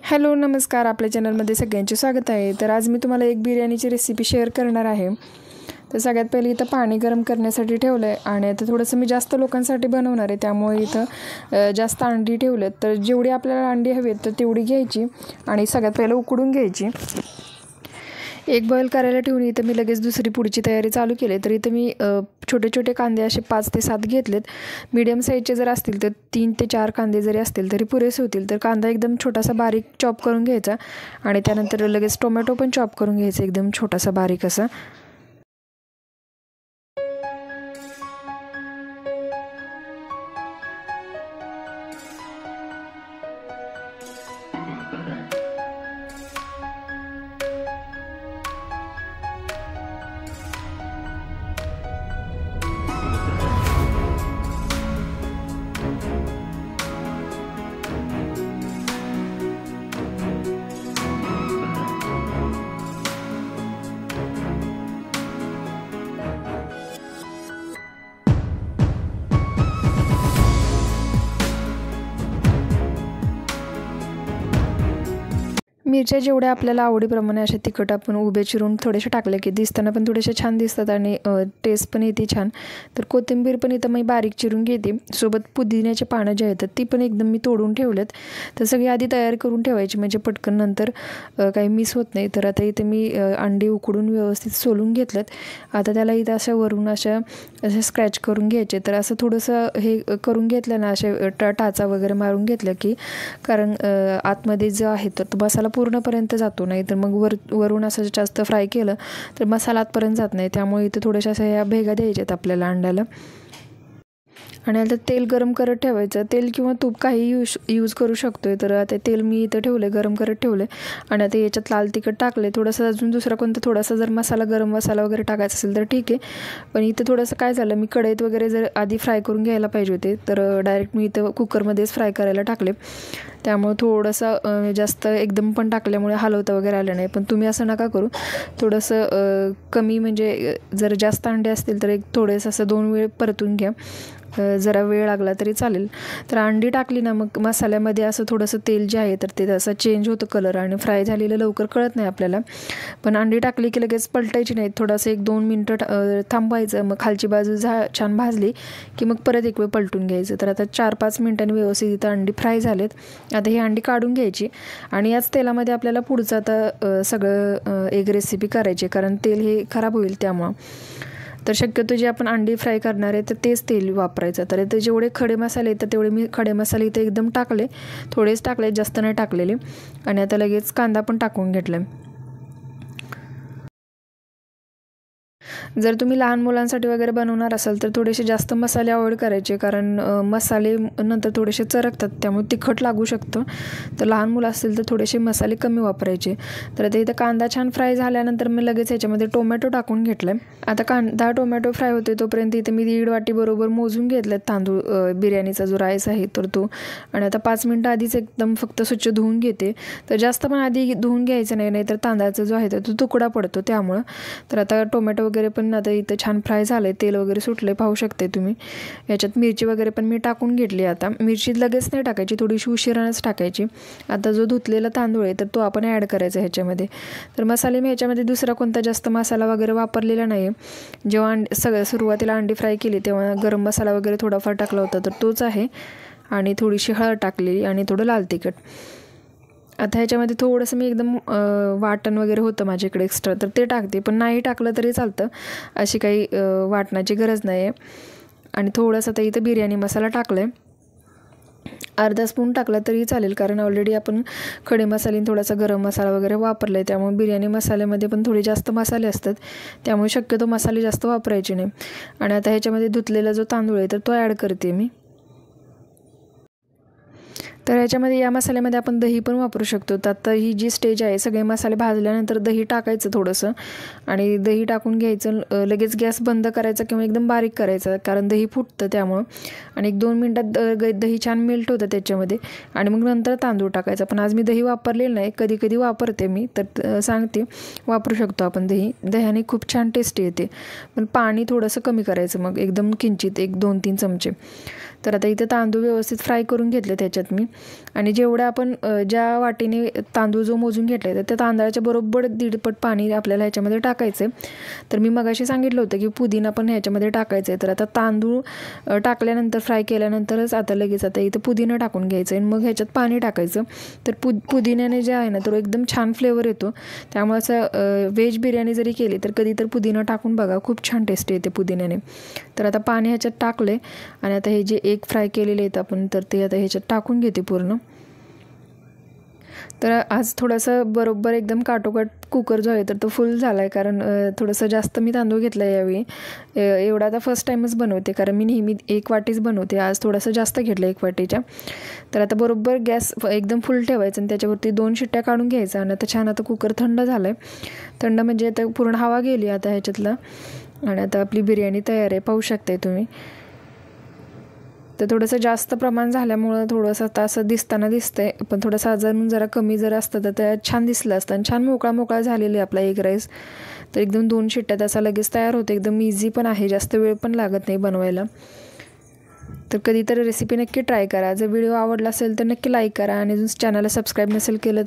Hello नमस्कार, आपल्या चॅनलमध्ये सगळ्यांचे स्वागत आहे। तर आज मी तुम्हाला एक बिर्याणीची रेसिपी शेअर करणार आहे। तर सगळ्यात पहिले इथं पाणी गरम करण्यासाठी ठेवलं आहे आणि आता थोडंसं मी जास्त लोकांसाठी बनवणार आहे, त्यामुळे इथं जास्त अंडी ठेवलेत। तर जेवढी आपल्याला अंडी हवीत तर तेवढी घ्यायची आणि सगळ्यात पहिले उकडून घ्यायची। एक बॉईल करायला ठेवून इथं मी लगेच दुसरी पुढची तयारी चालू केली। तर इथं मी छोटे छोटे कांदे असे 5 ते 7 घेतलेत। मीडियम साईजचे जर असतील तर 3 ते 4 कांदे जरी असतील तरी पुरेसे होतील। तर कांदा एकदम छोटासा बारीक चॉप करून घ्यायचा आणि त्यानंतर लगेच टोमॅटो पण चॉप करून घ्यायचा एकदम छोटासा बारीक असा। मिरच्या जेवढ्या आपल्याला आवडीप्रमाणे अशा तिखट आपण उभे चिरून थोडेसे टाकले की दिसताना पण थोडेसे छान दिसतात आणि टेस्ट पण येते छान। तर कोथिंबीर पण इथं मी बारीक चिरून घेते, सोबत पुदिन्याचे पानं जे आहेत ती पण एकदम मी तोडून ठेवलेत। तर सगळी आधी तयार करून ठेवायची म्हणजे पटकन नंतर काही मिस होत नाही। तर आता इथे मी अंडी उकडून व्यवस्थित सोलून घेतलेत। आता त्याला इथं अशा वरून अशा स्क्रॅच करून घ्यायचे। तर असं थोडंसं हे करून घेतलं ना, असे टाचा वगैरे मारून घेतलं की कारण आतमध्ये जो आहे तर तो मसाला पूर्णपर्यंत जातो, नाही तर मग वरून असं जास्त फ्राय केलं तर मसाला आतपर्यंत जात नाही। त्यामुळे इथे थोड्याशा अशा ह्या भेगा द्यायच्यात आपल्याला अंड्याला। आणि आता तेल गरम करत ठेवायचं, तेल किंवा तूप काही यूज करू शकतोय। तर आता तेल मी इथं ठेवलं गरम करत ठेवलं आणि आता याच्यात लाल तिखट टाकले, थोडंसं अजून दुसरा कोणता थोडासा जर मसाला गरम मसाला वगैरे टाकायचा असेल तर ठीक आहे। पण इथं थोडंसं काय झालं, मी कढईत वगैरे जर आधी फ्राय करून घ्यायला पाहिजे होते तर डायरेक्ट मी इथं कुकरमध्येच फ्राय करायला टाकले। त्यामुळे थोडंसं जास्त एकदम पण टाकल्यामुळे हलवता वगैरे आलं नाही। पण तुम्ही असं नका करू, थोडंसं कमी म्हणजे जर जास्त अंडे असतील तर एक थोडंसं असं 2 वेळ परतून घ्या, जरा वेळ लागला तरी चालेल। तर अंडी टाकली ना मग मसाल्यामध्ये असं थोडंसं तेल जे आहे तर ते असं चेंज होतं कलर आणि फ्राय झालेलं लवकर कळत नाही आपल्याला। पण अंडी टाकली की लगेच पलटायची नाही, थोडंसं 1-2 मिनटं थांबायचं। मग खालची बाजू छान भाजली की मग परत एक वेळ पलटून घ्यायचं। तर आता 4-5 मिनटांनी व्यवस्थित इथं अंडी फ्राय झालेत। आता ही अंडी काढून घ्यायची आणि याच तेलामध्ये आपल्याला पुढचं आता सगळं एक रेसिपी करायची, कारण तेल हे खराब होईल त्यामुळं। तर शक्यतो जे आपण अंडी फ्राय करणार आहे तर तेच तेल वापरायचं। तर इथे जेवढे खडे मसाले तर तेवढे मी खडे मसाले इथे एकदम टाकले, थोडेच टाकले, जास्त नाही टाकलेले। आणि आता लगेच कांदा पण टाकून घेतला। जर तुम्ही लहान मुलांसाठी वगैरे बनवणार असाल तर थोडेसे जास्त मसाले अवॉइड करायचे, कारण मसाले नंतर थोडेसे चरकतात त्यामुळे तिखट लागू शकतं। तर लहान मुलं असतील तर थोडेसे मसाले कमी वापरायचे। तर आता इथं कांदा छान फ्राय झाल्यानंतर मी लगेच ह्याच्यामध्ये टोमॅटो टाकून घेतलं आहे। आता कांदा टोमॅटो फ्राय होते तोपर्यंत इथे मी 1.5 वाटी बरोबर मोजून घेतलेत तांदूळ, बिर्याणीचा जो राईस आहे तर तो। आणि आता 5 मिनटं आधीच एकदम फक्त स्वच्छ धुवून घेते। तर जास्त पण आधी धुवून घ्यायचं नाही, नाहीतर तांदळाचा जो आहे तो तुकडा पडतो त्यामुळं। तर आता टोमॅटो वगैरे पण आता इथं छान फ्राय झाले, तेल वगैरे सुटले पाहू शकते तुम्ही। याच्यात मिरची वगैरे पण मी टाकून घेतली। आता मिरची लगेच नाही टाकायची, थोडीशी उशिरानंच टाकायची। आता जो धुतलेला तांदूळ आहे तर तो आपण ॲड करायचा ह्याच्यामध्ये। तर मसाले मी ह्याच्यामध्ये दुसरा कोणता जास्त मसाला वगैरे वापरलेला नाही आहे। जेव्हा सगळं सुरुवातीला अंडी फ्राय केली तेव्हा गरम मसाला वगैरे थोडाफार टाकला होता तर तोच आहे, आणि थोडीशी हळद टाकलेली आणि थोडं लाल तिखट। आता ह्याच्यामध्ये थोडंसं मी एकदम वाटण वगैरे होतं माझ्याकडे एक्स्ट्रा तर ते टाकते, पण नाही टाकलं तरी चालतं, अशी काही वाटणाची गरज नाही आहे। आणि थोडंसं आता इथं बिर्याणी मसाला टाकला आहे, अर्धा स्पून टाकला तरी चालेल, कारण ऑलरेडी आपण खडे मसाले थोडासा गरम मसाला वगैरे वापरला आहे त्यामुळे बिर्याणी मसाल्यामध्ये पण थोडे जास्त मसाले असतात, त्यामुळे शक्यतो मसाले जास्त वापरायचे नाही। आणि आता ह्याच्यामध्ये धुतलेला जो तांदूळ आहे तर तो ॲड करते मी। तर ह्याच्यामध्ये या मसाल्यामध्ये आपण दही पण वापरू शकतो। तर आता ही जी स्टेज आहे, सगळे मसाले भाजल्यानंतर दही टाकायचं थोडंसं आणि दही टाकून घ्यायचं, लगेच गॅस बंद करायचा किंवा एकदम बारीक करायचा, कारण दही फुटतं त्यामुळं। आणि 1-2 मिनटात दही छान मेल्ट होतं त्याच्यामध्ये आणि मग नंतर तांदूळ टाकायचा। पण आज मी दही वापरलेलं नाही, कधी कधी वापरते मी, तर सांगते वापरू शकतो आपण दही। दह्याने खूप छान टेस्टी येते, पण पाणी थोडंसं कमी करायचं, मग एकदम किंचित 1-2-3 चमचे। तर आता इथे तांदूळ व्यवस्थित फ्राय करून घेतले त्याच्यात मी। आणि जेवढं आपण ज्या वाटीने तांदूळ जो मोजून घेतला आहे तर त्या तांदळाच्या बरोबर 1.5 पट पाणी आपल्याला ह्याच्यामध्ये टाकायचं आहे. तर मी मगाशी सांगितलं होतं की पुदिना पण ह्याच्यामध्ये टाकायचं आहे. तर आता तांदूळ टाकल्यानंतर फ्राय केल्यानंतरच आता लगेच आता इथं पुदिना टाकून घ्यायचं आहे आणि मग ह्याच्यात पाणी टाकायचं. तर पुदिन्याने जे आहे ना तर एकदम छान फ्लेवर येतो. त्यामुळे असं व्हेज बिर्याणी जरी केली तर कधी तर पुदिना टाकून बघा, खूप छान टेस्ट येते पुदिन्याने. तर आता पाणी ह्याच्यात टाकले आणि आता हे जे एग फ्राय केलेले आहेत आपण तर ते आता ह्याच्यात टाकून घेते पूर्ण. तर आज थोडंसं बरोबर एकदम काटोकाट कुकर जो आहे तर तो फुल झाला आहे, कारण थोडंसं जास्त मी तांदूळ घेतला आहे यावेळी. एवढा आता फर्स्ट टाईमच बनवते, कारण मी नेहमी 1 वाटीच बनवते. आज थोडंसं जास्त घेतलं 1 वाटीच्या. तर आता बरोबर गॅस एकदम फुल ठेवायचं आणि त्याच्यावरती 2 शिट्ट्या काढून घ्यायचा. आणि आता छान आता कुकर थंड झालं आहे. थंड म्हणजे आता पूर्ण हवा गेली आता ह्याच्यातला आणि आता आपली बिर्याणी तयार आहे, पाहू शकताय तुम्ही. तर थोडंसं जास्त प्रमाण झाल्यामुळं थोडंसं आता असं दिसताना दिसतंय, पण थोडंसं अजून जरा कमी जर असतं तर त्या छान दिसलं असतं. आणि छान मोकळा झालेला आहे आपला एग राईस. तर एकदम 2 शिट्ट्यात असा लगेच तयार होतो. एकदम इझी पण आहे, जास्त वेळ पण लागत नाही बनवायला. तर कधीतरी रेसिपी नक्की ट्राय करा. जर व्हिडिओ आवडला असेल तर नक्की लाईक करा आणि चॅनलला सबस्क्राईब नसेल केलं तर